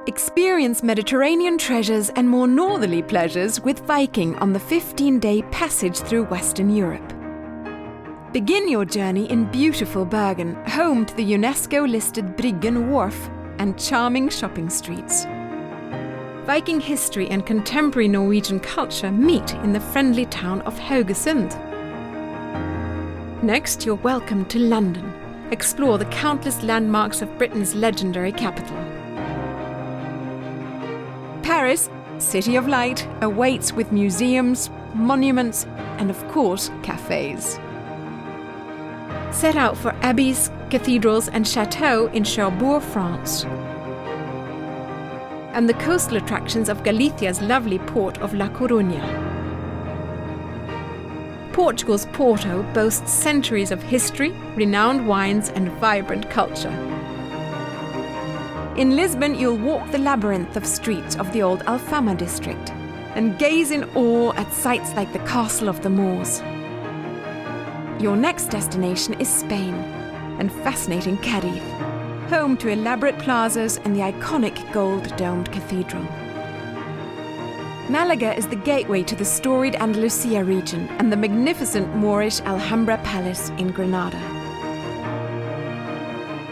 Experience Mediterranean treasures and more northerly pleasures with Viking on the 15-day passage through Western Europe. Begin your journey in beautiful Bergen, home to the UNESCO-listed Bergen wharf and charming shopping streets. Viking history and contemporary Norwegian culture meet in the friendly town of Haugesund. Next, you're welcome to London. Explore the countless landmarks of Britain's legendary capital. Paris, City of Light, awaits with museums, monuments, and of course, cafes. Set out for abbeys, cathedrals, and chateaux in Cherbourg, France. And the coastal attractions of Galicia's lovely port of La Coruña. Portugal's Porto boasts centuries of history, renowned wines, and vibrant culture. In Lisbon, you'll walk the labyrinth of streets of the old Alfama district and gaze in awe at sights like the Castle of the Moors. Your next destination is Spain and fascinating Cadiz, home to elaborate plazas and the iconic gold-domed cathedral. Malaga is the gateway to the storied Andalusia region and the magnificent Moorish Alhambra Palace in Granada.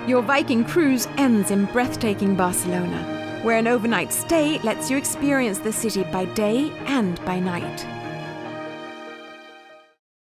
Your Viking cruise ends in breathtaking Barcelona, where an overnight stay lets you experience the city by day and by night.